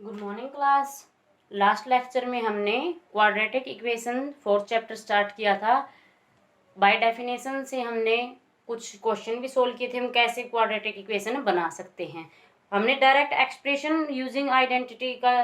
Good morning class. Last lecture में हमने quadratic equation fourth chapter start किया था। बाय डेफिनेशन से हमने कुछ क्वेश्चन भी सोल्व किए थे, हम कैसे क्वाड्रेटिक इक्वेशन बना सकते हैं। हमने डायरेक्ट एक्सप्रेशन यूजिंग आइडेंटिटी का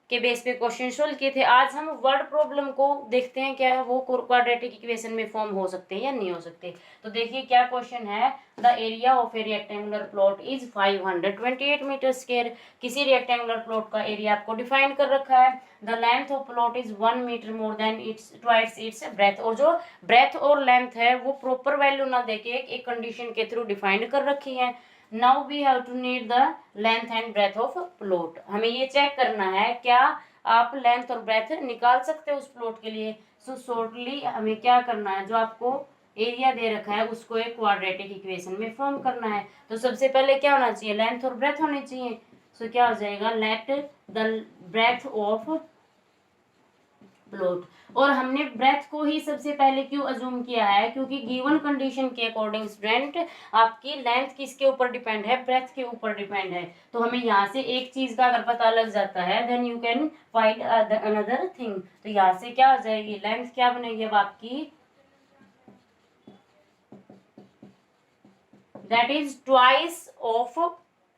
के बेस पे क्वेश्चन सोल्व किए थे। आज हम वर्ड प्रॉब्लम को देखते हैं, क्या वो क्वाड्रेटिक इक्वेशन में फॉर्म हो सकते हैं या नहीं हो सकते। तो देखिए क्या क्वेश्चन है। The area of a rectangular plot is 528 metre square. किसी रेक्टेंगुलर प्लॉट का एरिया आपको डिफाइन कर रखा है। The length of plot is 1 metre more than its twice its breadth. और जो ब्रेथ और लेंथ है वो प्रॉपर वैल्यू ना देके एक कंडीशन के थ्रू डिफाइंड कर रखी है। Now we have to need the length and breadth of plot. हमें ये चेक करना है क्या आप लेंथ और ब्रेथ निकाल सकते हो उस प्लॉट के लिए। सो शॉर्टली हमें क्या करना है, जो आपको एरिया दे रखा है उसको एक क्वाड्रेटिक इक्वेशन में फॉर्म करना है। तो सबसे पहले क्या होना चाहिए, लेंथ और ब्रेथ होनी चाहिए। सो क्या हो जाएगा, let the breadth of plot. और हमने ब्रेथ को ही सबसे पहले क्यों अज्यूम किया है, क्योंकि गिवन कंडीशन के अकॉर्डिंग स्टूडेंट आपकी लेंथ किसके ऊपर डिपेंड है, ब्रेथ के ऊपर डिपेंड है। तो हमें यहाँ से एक चीज का अगर पता लग जाता है then you can find another thing. तो यहाँ से क्या हो जाएगी, लेंथ क्या बनेगी अब आपकी, that is twice of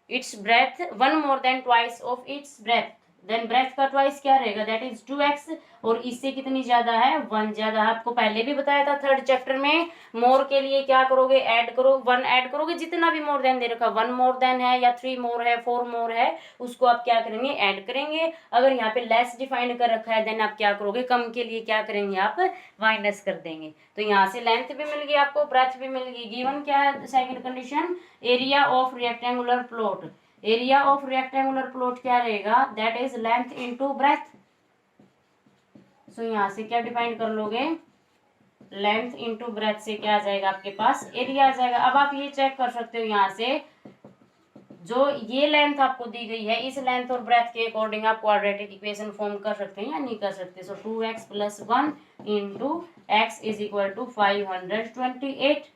its breadth, one more than twice of its breadth, then breadth का ट्वाइस क्या रहेगा, दैट इज 2x। और इससे कितनी ज्यादा है, 1 ज्यादा है। आपको पहले भी बताया था थर्ड चैप्टर में, मोर के लिए क्या करोगे, ऐड करो, 1 ऐड करोगे, जितना भी मोर देन दे रखा, 1 मोर देन है या 3 मोर है 4 मोर है, उसको आप क्या करेंगे, ऐड करेंगे। अगर यहाँ पे लेस डिफाइंड कर रखा है देन आप क्या करोगे, कम के लिए क्या करेंगे, आप माइनस कर देंगे। तो यहाँ से लेंथ भी मिल गई आपको, ब्रेथ भी मिल गई। गिवन क्या है second condition, area of rectangular plot. Area of rectangular plot क्या रहेगा, that is length into breadth. So यहाँ से क्या डिफाइन कर लोगे, लेंथ इनटू ब्रेथ से क्या आ जाएगा आपके पास, एरिया आ जाएगा। अब आप ये चेक कर सकते हो यहाँ से, जो ये लेंथ आपको दी गई है इस लेंथ और ब्रेथ के अकॉर्डिंग आप क्वाड्रेटिक इक्वेशन फॉर्म कर सकते हैं या नहीं कर सकते। So 2x plus 1 into x is equal to 528।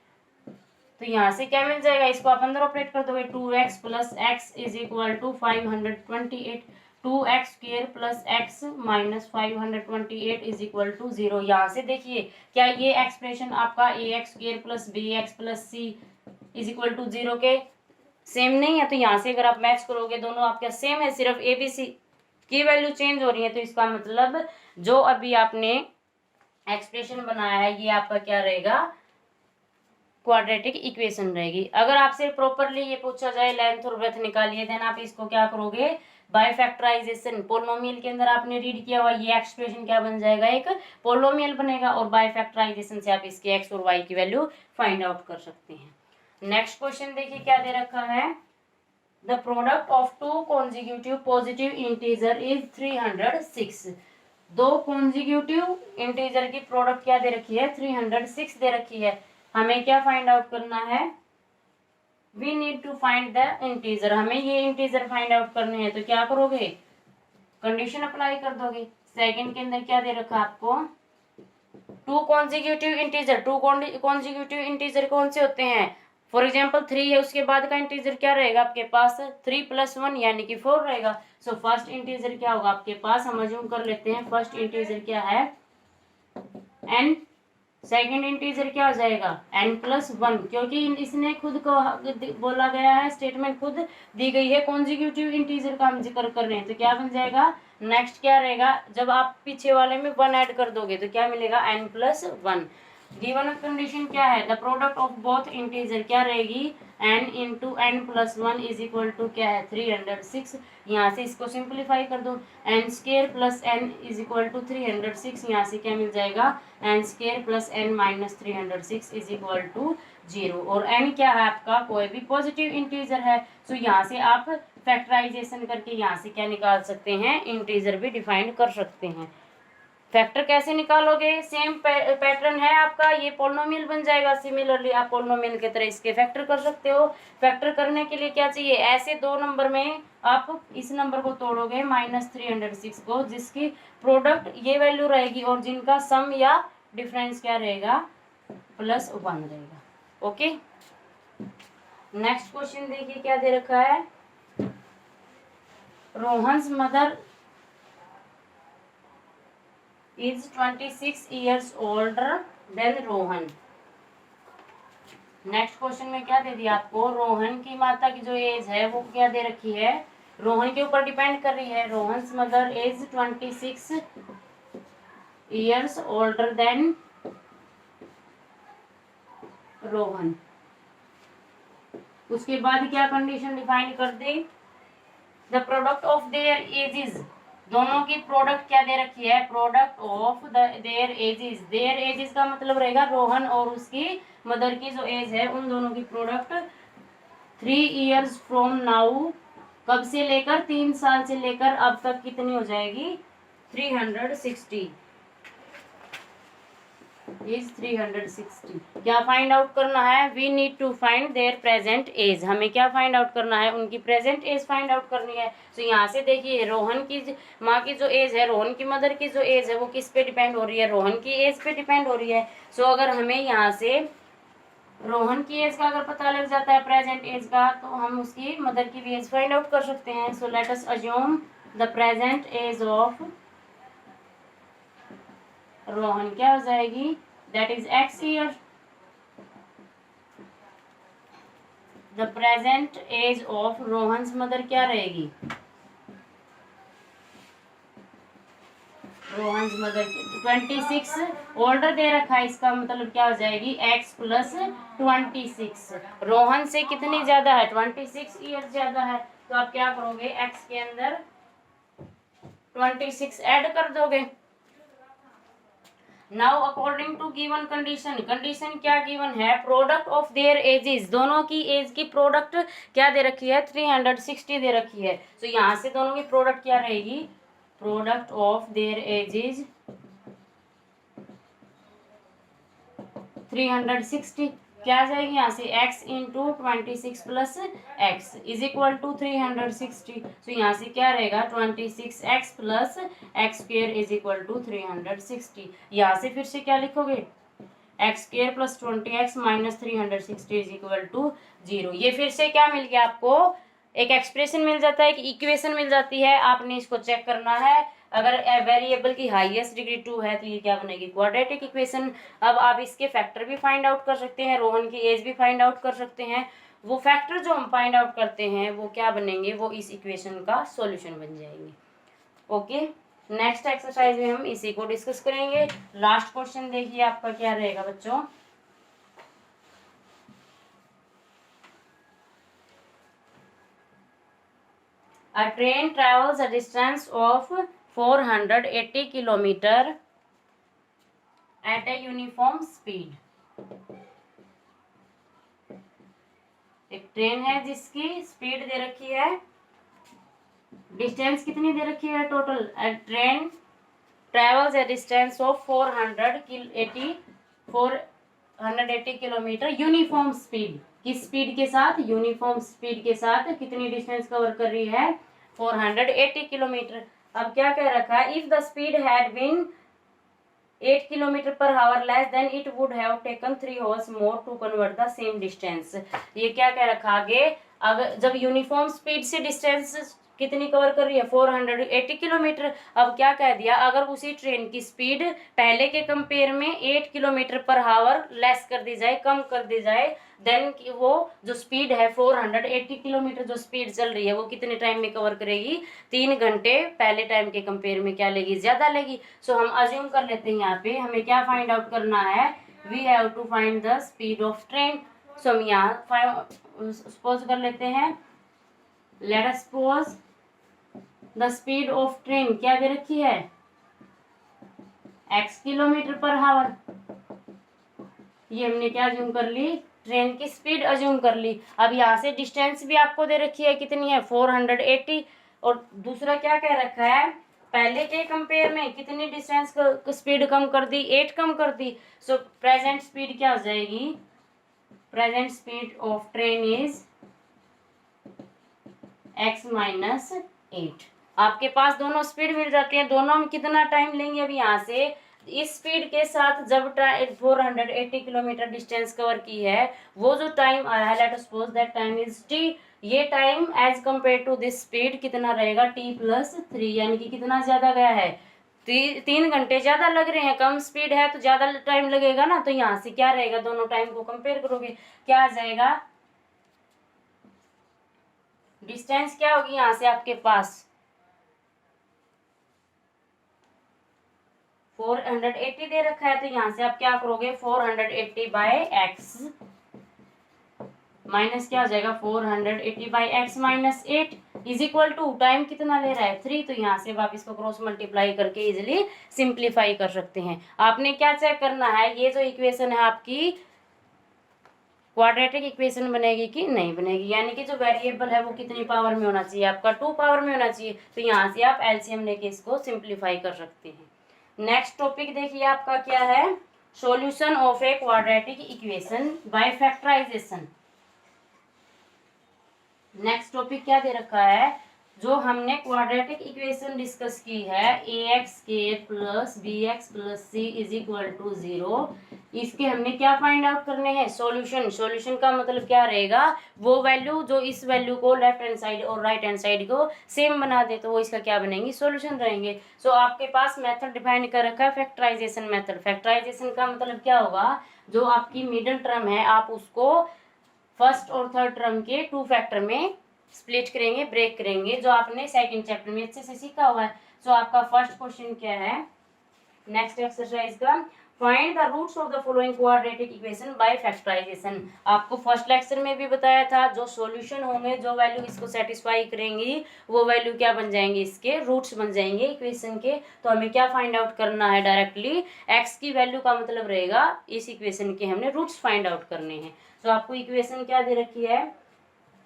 तो यहाँ से क्या मिल जाएगा, इसको आप अंदर ऑपरेट कर दोगे, 2x plus x is equal to 528। 2x square plus x minus 528 is equal to 0। यहाँ से देखिए क्या ये एक्सप्रेशन आपका ax square plus bx plus c is equal to 0 के सेम नहीं है। तो यहाँ से अगर आप मैच करोगे दोनों आपका सेम है, सिर्फ ए बी सी की वैल्यू चेंज हो रही है। तो इसका मतलब जो अभी आपने एक्सप्रेशन बनाया है ये आपका क्या रहेगा, क्वाड्रेटिक इक्वेशन रहेगी। अगर आपसे प्रॉपरली ये पूछा जाए लेंथ और ब्रेथ निकालिए, देन आप इसको क्या करोगे, बाय फैक्टराइजेशन। पोलिनोमियल के अंदर आपने रीड किया हुआ ये एक्सप्रेशन क्या बन जाएगा, एक पोलिनोमियल बनेगा। और बाय फैक्टराइजेशन से आप इसके एक्स और वाई की वैल्यू फाइंड आउट कर सकते हैं। नेक्स्ट क्वेश्चन देखिए क्या दे रखा है, the product of two consecutive positive integer is 306। दो कॉन्जिक्यूटिव इंटीजर की प्रोडक्ट क्या दे रखी है, 306 दे रखी है। हमें क्या फाइंड आउट करना है, we need to find the integer. हमें ये इंटीजर फाइंड आउट करने हैं। तो क्या करोगे, कंडीशन अप्लाई कर दोगे। सेकंड के अंदर क्या दे रखा है आपको, two consecutive integer. Two consecutive integer कौन से होते हैं, फॉर एग्जाम्पल 3 है, उसके बाद का इंटीजर क्या रहेगा आपके पास, 3 प्लस 1 यानी कि 4 रहेगा। सो फर्स्ट इंटीजर क्या होगा आपके पास, हम अज्यूम कर लेते हैं फर्स्ट इंटीजर क्या है, n। सेकेंड इंटीजर क्या हो जाएगा, n प्लस 1, क्योंकि इसने खुद को बोला गया है, स्टेटमेंट खुद दी गई है, कॉन्जिक्यूटिव इंटीजर का हम जिक्र कर रहे हैं। तो क्या बन जाएगा, नेक्स्ट क्या रहेगा, जब आप पीछे वाले में 1 ऐड कर दोगे तो क्या मिलेगा, n प्लस 1। गिवन कंडीशन क्या है, the product of both integer क्या रहेगी, n into n plus 1 is equal to क्या है, 306। यहाँ से इसको सिंप्लीफाई कर दो, n square plus n is equal to 306। यहाँ से क्या मिल जाएगा, n square plus n minus 306 is equal to 0। और n क्या है आपका, कोई भी पॉजिटिव इंटीजर है। सो यहाँ से आप फैक्टराइजेशन करके यहाँ से क्या निकाल सकते हैं, इंटीजर भी डिफाइन कर सकते हैं। फैक्टर कैसे निकालोगे, सेम पैटर्न है आपका, ये पोलिनोमियल बन जाएगा। सिमिलरली आप पोलिनोमियल की तरह इसके फैक्टर कर सकते हो। फैक्टर करने के लिए क्या चाहिए, ऐसे दो नंबर में आप इस नंबर को तोड़ोगे -306 को, जिसकी प्रोडक्ट ये वैल्यू रहेगी और जिनका सम या डिफरेंस क्या रहेगा, +1 रहेगा। ओके, नेक्स्ट क्वेश्चन देखिए क्या दे रखा है, Rohan's mother is 26 years older than Rohan. Next question में क्या दे दिया आपको, रोहन की माता की जो एज है वो क्या दे रखी है, रोहन के ऊपर डिपेंड कर रही है। Rohan's mother is 26 years older than Rohan. उसके बाद क्या कंडीशन डिफाइन कर दी, the product of their ages, दोनों की प्रोडक्ट क्या दे रखी है, product of their ages. Their ages का मतलब रहेगा रोहन और उसकी मदर की जो एज है उन दोनों की प्रोडक्ट 3 years फ्रॉम नाउ, कब से लेकर 3 साल से लेकर अब तक कितनी हो जाएगी, 360 इज 360। क्या फाइंड आउट करना है, we need to find their present age, हमें क्या फाइंड आउट करना है, उनकी प्रेजेंट एज फाइंड आउट करनी है। तो यहाँ से देखिए रोहन की माँ की जो एज है, रोहन की मदर की जो एज है वो किस पे डिपेंड हो रही है, रोहन की एज पे डिपेंड हो रही है। सो अगर हमें यहाँ से रोहन की एज का अगर पता लग जाता है प्रेजेंट एज का, तो हम उसकी मदर की भी एज फाइंड आउट कर सकते हैं। So let us assume the present age of Rohan क्या हो जाएगी, that is x year. The present age of Rohan's mother क्या रहेगी, रोहन्स मदर की 26 ओल्डर दे रखा है, इसका मतलब क्या हो जाएगी x प्लस 26। रोहन से कितनी ज्यादा है, 26 ईयर ज्यादा है, तो आप क्या करोगे, x के अंदर 26 ऐड कर दोगे। Now according to given condition, condition क्या गिवन है, प्रोडक्ट ऑफ देयर एजेस, दोनों की एज की प्रोडक्ट क्या दे रखी है, 360 दे रखी है। तो यहाँ से दोनों की प्रोडक्ट क्या रहेगी, प्रोडक्ट ऑफ देयर एजेस 360 क्या आ जाएगी, यहाँ से x into 26 plus x is equal to 360। तो यहाँ से क्या रहेगा, 26x plus x square is equal to 360। यहाँ से फिर से क्या लिखोगे, x square plus 20x minus 360 is equal to 0। ये फिर से क्या मिल गया आपको, एक एक्सप्रेशन मिल जाता है, एक इक्वेशन मिल जाती है, आपने इसको चेक करना है। अगर वेरिएबल की हाईएस्ट डिग्री 2 है तो ये क्या बनेगी, क्वाड्रेटिक इक्वेशन। अब आप इसके फैक्टर भी फाइंड आउट कर सकते हैं, रोहन की एज भी फाइंड आउट कर सकते हैं। वो फैक्टर जो हम फाइंड आउट करते हैं वो क्या बनेंगे, वो इस इक्वेशन का सॉल्यूशन बन जाएंगे। ओके, नेक्स्ट एक्सरसाइज में हम इसी को डिस्कस करेंगे। लास्ट क्वेश्चन देखिए आपका क्या रहेगा बच्चों, a train travels a distance of 480 kilometer at a uniform speed। एक ट्रेन है जिसकी स्पीड दे रखी है, डिस्टेंस कितनी दे रखी है total, train travels A distance of 480 kilometre uniform speed, किस स्पीड के साथ, यूनिफॉर्म स्पीड के साथ कितनी डिस्टेंस कवर कर रही है, 480 किलोमीटर। अब क्या कह रखा है, if the speed had been 8 kilometre per hour less than it would have taken 3 hours more to convert the same distance. ये क्या कह रखा आगे, अगर जब यूनिफॉर्म स्पीड से डिस्टेंस कितनी कवर कर रही है, 480 किलोमीटर। अब क्या कह दिया, अगर उसी ट्रेन की स्पीड पहले के कंपेयर में 8 किलोमीटर पर आवर लेस कर दी जाए, कम कर दी जाए, देन वो जो स्पीड है 480 किलोमीटर जो स्पीड चल रही है वो कितने टाइम में कवर करेगी, 3 घंटे पहले टाइम के कंपेयर में क्या लेगी, ज्यादा लेगी। सो हम अज्यूम कर लेते हैं यहाँ पे हमें क्या फाइंड आउट करना है, we have to find the speed of train. So हम यहाँ सपोज कर लेते हैं, let us suppose the speed of train क्या दे रखी है, x किलोमीटर पर आवर। ये हमने क्या अज्यूम कर ली, ट्रेन की स्पीड अज्यूम कर ली। अब यहाँ से डिस्टेंस भी आपको दे रखी है, कितनी है, 480। और दूसरा क्या कह रखा है, पहले के कंपेयर में कितनी डिस्टेंस स्पीड कम कर दी, 8 कम कर दी। सो प्रेजेंट स्पीड क्या हो जाएगी, present speed of train is x minus 8। आपके पास दोनों स्पीड मिल जाती है, दोनों में कितना टाइम लेंगे, अब यहाँ से इस स्पीड के साथ जब 480 किलोमीटर डिस्टेंस कवर की है, वो जो टाइम आया है, let us suppose that time is t। ये time as compare to this speed कितना रहेगा, t+3, यानी कि कितना ज्यादा गया है, 3 घंटे ज्यादा लग रहे हैं। कम स्पीड है तो ज्यादा टाइम लगेगा ना, तो यहाँ से क्या रहेगा, दोनों टाइम को कंपेयर करोगे क्या आ जाएगा, डिस्टेंस क्या होगी यहाँ से आपके पास 480 दे रखा है, तो यहाँ से आप क्या करोगे 480/x माइनस क्या हो जाएगा 480/x minus 8 is equal to time कितना ले रहा है 3, तो यहाँ से आप इसको क्रॉस मल्टीप्लाई करके इजिली सिंप्लीफाई कर सकते हैं। आपने क्या चेक करना है, ये जो इक्वेशन है आपकी क्वाड्रेटिक इक्वेशन बनेगी कि नहीं बनेगी, यानी कि जो वेरिएबल है वो कितनी पावर में होना चाहिए आपका 2 पावर में होना चाहिए, तो यहाँ से आप एलसीएम लेके इसको सिंप्लीफाई कर सकते हैं। नेक्स्ट टॉपिक देखिए आपका क्या है, solution of a quadratic equation by factorisation. Next topic क्या दे रखा है, जो हमने क्वाड्रेटिक इक्वेशन डिस्कस की है ax² + bx + c is equal to 0, इसके हमने क्या फाइंड आउट करने हैं, सॉल्यूशन। सॉल्यूशन का मतलब क्या रहेगा, वो वैल्यू जो इस वैल्यू को लेफ्ट हैंड साइड और राइट हैंड साइड को सेम बना दे, तो वो इसका क्या बनेंगी, सॉल्यूशन रहेंगे। सो आपके पास मेथड डिफाइन कर रखा है फैक्टराइजेशन मेथड। फैक्टराइजेशन का मतलब क्या होगा, जो आपकी मिडिल टर्म है आप उसको फर्स्ट और थर्ड टर्म के 2 फैक्टर में स्प्लिट करेंगे, ब्रेक करेंगे, जो आपने सेकंड चैप्टर में अच्छे से सीखा हुआ है। सो आपका फर्स्ट क्वेश्चन क्या है, नेक्स्ट एक्सरसाइज का, find the roots of the following quadratic equation by factorisation. आपको फर्स्ट लेक्चर में भी बताया था, जो सॉल्यूशन होंगे, जो वैल्यू इसको सेटिस्फाई करेंगी, वो वैल्यू क्या बन जाएंगे, इसके रूट्स बन जाएंगे इक्वेशन के। तो हमें क्या फाइंड आउट करना है, डायरेक्टली एक्स की वैल्यू का मतलब रहेगा इस इक्वेशन के हमने रूट्स फाइंड आउट करने हैं। तो आपको इक्वेशन क्या दे रखी है,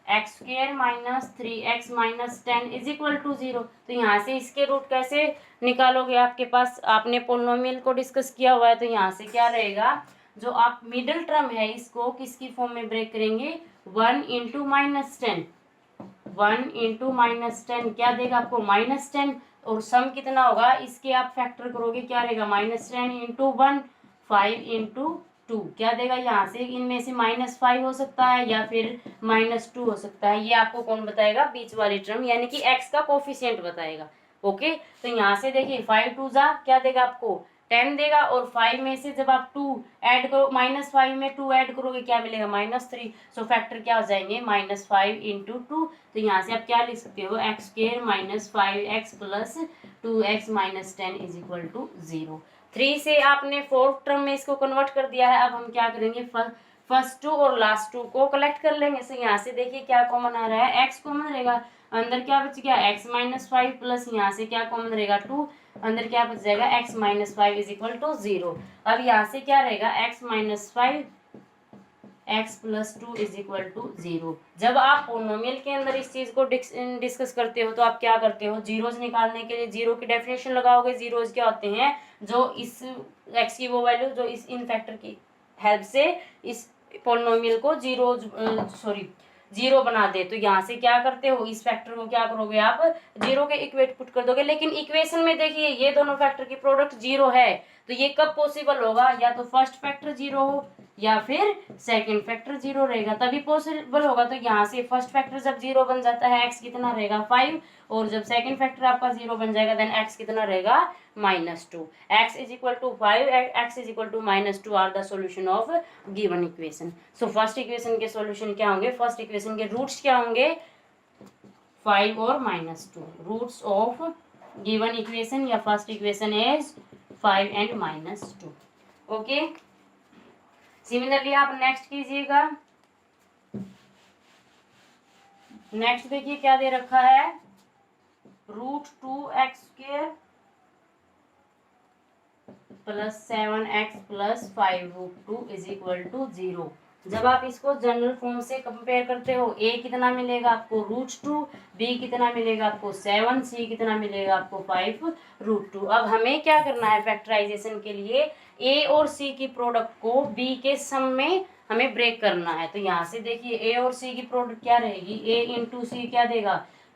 x² - 3x - 10 is equal to 0। तो यहाँ से इसके रूट कैसे निकालोगे, आपके पास आपने पोलिनोमियल को डिस्कस किया हुआ है, तो यहाँ से क्या रहेगा, जो आप मिडिल टर्म है इसको किसकी फॉर्म में ब्रेक करेंगे, 1 × -10, 1 × -10 क्या देगा आपको -10, और सम कितना होगा, इसके आप फैक्टर करोगे क्या रहेगा, -10 × 1 5 × 2 क्या देगा, यहाँ से इनमें से -5 हो सकता है या फिर -2 हो सकता है, ये आपको कौन बताएगा, बीच वाली टर्म, यानी कि x का कोफिशिएंट बताएगा। ओके, तो यहाँ से देखिए 5 2 जा क्या देगा आपको 10 देगा, और 5 में से जब आप 2 ऐड करो, -5 में 2 ऐड करोगे क्या मिलेगा -3, सो फैक्टर क्या हो जाएंगे -5 × 2। तो यहाँ से आप क्या लिख सकते हो, x² - 5x + 2x - 10 is equal to 0। 3 से आपने फोर्थ टर्म में इसको कन्वर्ट कर दिया है। अब हम क्या करेंगे, फर्स्ट 2 और लास्ट 2 को कलेक्ट कर लेंगे। सो यहाँ से देखिए क्या कॉमन आ रहा है, x कॉमन रहेगा, अंदर क्या बच गया x - 5 प्लस यहाँ से क्या कॉमन रहेगा 2, अंदर क्या बच जाएगा x - 5 इज इक्वल टू 0। अब यहाँ से क्या रहेगा x - 5 x + 2 is equal to 0। जब आप पोलिनोमियल के अंदर इस चीज को डिस्कस करते हो, तो आप क्या करते हो, जीरोज निकालने के लिए जीरो की डेफिनेशन लगाओगे। जीरोज क्या होते हैं, जो इस x की वो वैल्यू जो इस इन फैक्टर की हेल्प से इस पोलिनोमियल को जीरो बना दे। तो यहाँ से क्या करते हो, इस फैक्टर को क्या करोगे आप, जीरो के इक्वेट पुट कर दोगे। लेकिन इक्वेशन में देखिए ये दोनों फैक्टर की प्रोडक्ट जीरो है, तो ये कब पॉसिबल होगा, या तो फर्स्ट फैक्टर जीरो हो या फिर सेकंड फैक्टर जीरो रहेगा, तभी पॉसिबल होगा। तो यहाँ से फर्स्ट फैक्टर जब जीरो बन जाता है x कितना रहेगा 5, और जब सेकंड फैक्टर आपका जीरो बन जाएगा देन x कितना रहेगा -2। x = 5, x = -2 are the solution of given equation. So first equation के सॉल्यूशन क्या होंगे, फर्स्ट इक्वेशन के रूट्स क्या होंगे 5 और -2। रूट्स ऑफ गिवन इक्वेशन या first equation is 5 and -2। Okay, similarly आप नेक्स्ट कीजिएगा। नेक्स्ट देखिए क्या दे रखा है, √2x² + 7x + 5√2 is equal to 0। जब आप इसको जनरल फॉर्म से कंपेयर करते हो, a कितना मिलेगा आपको √2, b कितना मिलेगा आपको 7, c कितना मिलेगा आपको 5√2। अब हमें क्या करना है, फैक्टराइजेशन के लिए a और c की प्रोडक्ट को b के सम में हमें ब्रेक करना है। तो यहाँ से देखिए a और c की प्रोडक्ट क्या रहेगी, a × c क्या देगा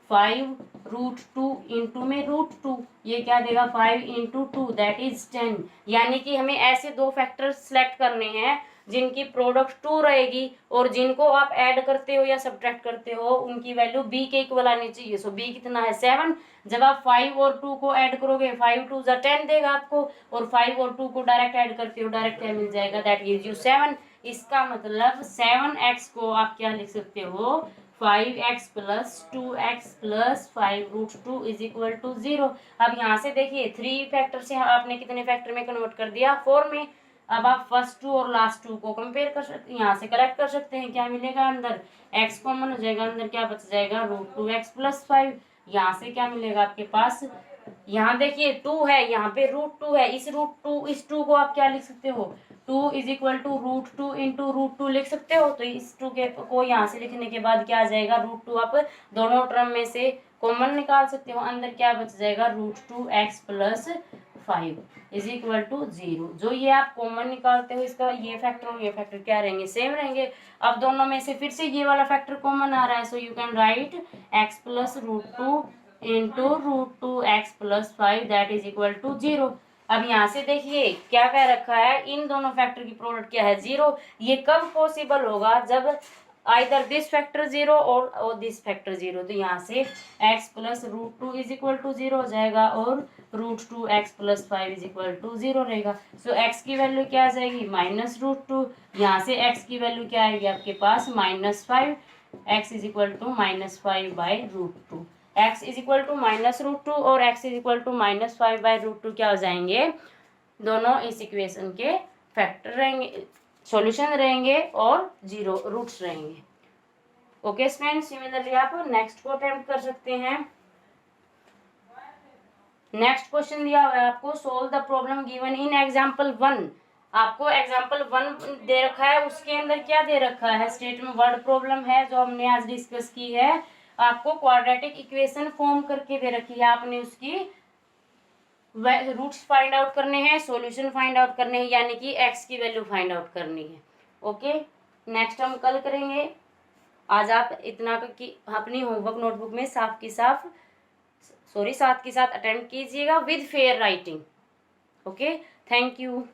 5√2 इंटू में √2, ये क्या देगा 5 × 2 दैट इज 10। यानी कि हमें ऐसे दो फैक्टर सेलेक्ट करने हैं जिनकी प्रोडक्ट 2 रहेगी और जिनको आप ऐड करते हो या सब्ट्रैक्ट करते हो उनकी वैल्यू b के इक्वल आनी चाहिए। सो b कितना है 7। जब आप 5 और 2 को ऐड करोगे 5 2 10 देगा आपको, और 5 और 2 को डायरेक्ट ऐड करते हो डायरेक्ट क्या मिल जाएगा, दैट गिव्स यू 7। इसका मतलब 7x को आप क्या लिख सकते हो, 5x plus 2x plus 5√2 is equal to 0। अब यहाँ से देखिए 3 फैक्टर से आपने कितने फैक्टर में कन्वर्ट कर दिया, 4 में। अब आप फर्स्ट 2 और लास्ट 2 को कंपेयर कर सकते हैं, यहाँ से करेक्ट कर सकते हैं। क्या मिलेगा, अंदर x कॉमन हो जाएगा, अंदर क्या बच जाएगा √2x प्लस 5। यहाँ से क्या मिलेगा आपके पास, यहाँ देखिए 2 है, यहाँ पे √2 है, इस 2 को आप क्या लिख सकते हो, 2 इज इक्वल टू √2 इंटू √2 लिख सकते हो। तो इस 2 के को यहाँ से लिखने के बाद क्या आ जाएगा, √2 आप दोनों टर्म में से कॉमन निकाल सकते हो, अंदर क्या बच जाएगा √2x plus 5 is equal to 0। जो ये आप कॉमन निकालते हो इसका ये फैक्टर और ये फैक्टर क्या रहेंगे, सेम रहेंगे। अब दोनों में से फिर से ये वाला फैक्टर कॉमन आ रहा है, so you can write x plus √2 into √2x plus 5 that is equal to 0। अब यहाँ से देखिए क्या कह रखा है, इन दोनों फैक्टर की प्रोडक्ट क्या है 0। ये कब पॉसिबल होगा, जब आइदर दिस फैक्टर 0 और दिस फैक्टर 0। तो यहाँ से x plus √2 is equal to 0 हो जाएगा और √2x plus 5 is equal to 0 रहेगा। सो x की वैल्यू क्या आ जाएगी, -√2। यहाँ से x की वैल्यू क्या आएगी आपके पास -5, x is equal to -5/√2। x is equal to -√2 और x इज इक्वल टू -5/√2 क्या हो जाएंगे, दोनों इस इक्वेशन के फैक्टर रहेंगे, सॉल्यूशन रहेंगे और 0 रूट्स रहेंगे। ओके फ्रेंड्स, सिमिलरली आप नेक्स्ट को अटेम्प्ट कर सकते हैं। नेक्स्ट क्वेश्चन दिया हुआ है आपको, solve the problem given in example 1। आपको एग्जाम्पल 1 दे रखा है, उसके अंदर क्या दे रखा है, स्टेटमेंट वर्ड प्रॉब्लम है जो हमने आज डिस्कस की है। आपको क्वाड्रेटिक इक्वेशन फॉर्म करके दे रखी है, आपने उसकी रूट्स फाइंड आउट करने हैं, सॉल्यूशन फाइंड आउट करने हैं, यानी कि x की वैल्यू फाइंड आउट करनी है। ओके, नेक्स्ट हम कल करेंगे। आज आप इतना कि अपनी होमवर्क नोटबुक में साथ के साथ अटेम्प्ट कीजिएगा with fair writing. Okay, thank you.